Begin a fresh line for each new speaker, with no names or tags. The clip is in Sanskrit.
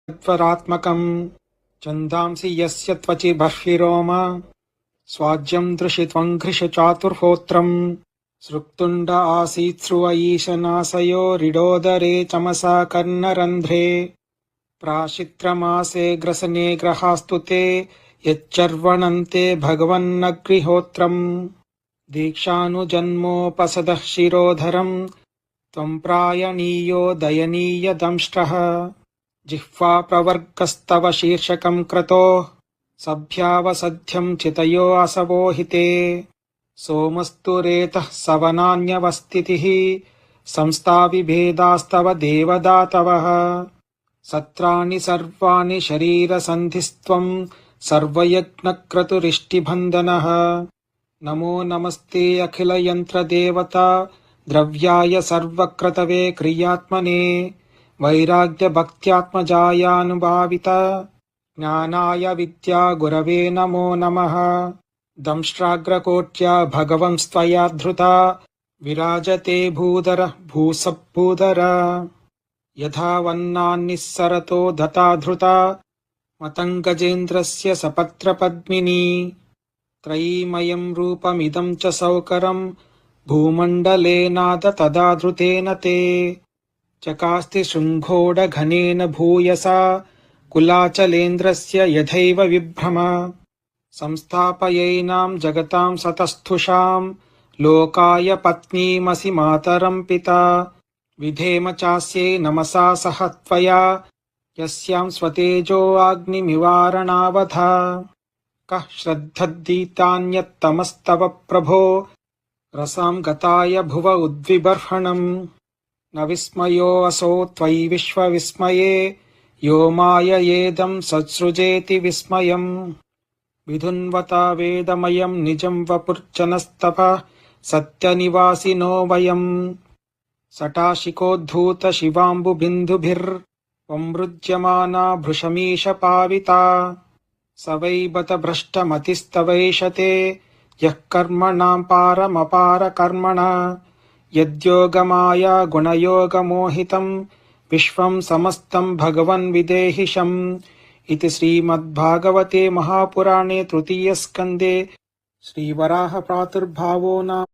तद्वरात्मकम् छन्दांसि यस्य त्वचि बर्हिरोम स्वाज्यम् दृशित्वम् घृशचातुर्होत्रम् सृक्तुण्ड आसीत् स्रुव ईशनासयो रिडोदरे चमसा कर्णरन्ध्रे प्राशित्रमासे ग्रसने ग्रहास्तु ते यच्चर्वणन्ते भगवन्नग्निहोत्रम् दीक्षानुजन्मोपसदः शिरोधरम् त्वम् प्रायणीयो दयनीयदंष्ट्रः जिह्वा प्रवर्गस्तव शीर्षकम् क्रतोः सभ्यावसध्यम् चितयो असवो हिते सोमस्तु रेतः सवनान्यवस्थितिः संस्थाविभेदास्तव देवदातवः सत्राणि सर्वाणि शरीरसन्धिस्त्वम् सर्वयज्ञक्रतुरिष्टिबन्धनः नमो नमस्ते अखिलयन्त्रदेवता द्रव्याय सर्वक्रतवे क्रियात्मने वैराग्यभक्त्यात्मजायानुभावित ज्ञानाय विद्या गुरवे नमो नमः दंष्ट्राग्रकोट्या भगवंस्त्वया धृता विराजते भूधर भूसभूधर यथा वह्नान्निस्सरतो दता धृता मतङ्गजेन्द्रस्य सपत्रपद्मिनी त्रयीमयम् रूपमिदम् च सौकरम् भूमण्डलेनाद तदा धृतेन ते चकास्ति शृङ्गोडघनेन भूयसा कुलाचलेन्द्रस्य यथैव विभ्रम संस्थापयैनाम् जगताम् सतस्थुषाम् लोकाय पत्नीमसि मातरम् पिता विधेम चास्यै नमसा सह त्वया यस्याम् स्वतेजोऽग्निमिवारणावथा कः श्रद्धद्दीतान्यत्तमस्तव प्रभो रसाम् गताय भुव उद्विबर्हणम् न विस्मयोऽसौ त्वयि विश्वविस्मये यो माययेदम् सत्सृजेति विस्मयम् विधुन्वता वेदमयम् निजम् वपुर्जनस्तपः सत्यनिवासिनो वयम् सटाशिकोद्धूत शिवाम्बुबिन्दुभिर्वमृज्यमाना भृशमीश पाविता स वै बत भ्रष्टमतिस्तवैषते यः कर्मणाम् पारमपारकर्मण यद्योगमाया गुणयोगमोहितम् विश्वम् समस्तम् भगवन् विदेहिशम् इति श्रीमद्भागवते महापुराणे तृतीयस्कन्धे श्रीवराह प्रादुर्भावो नाम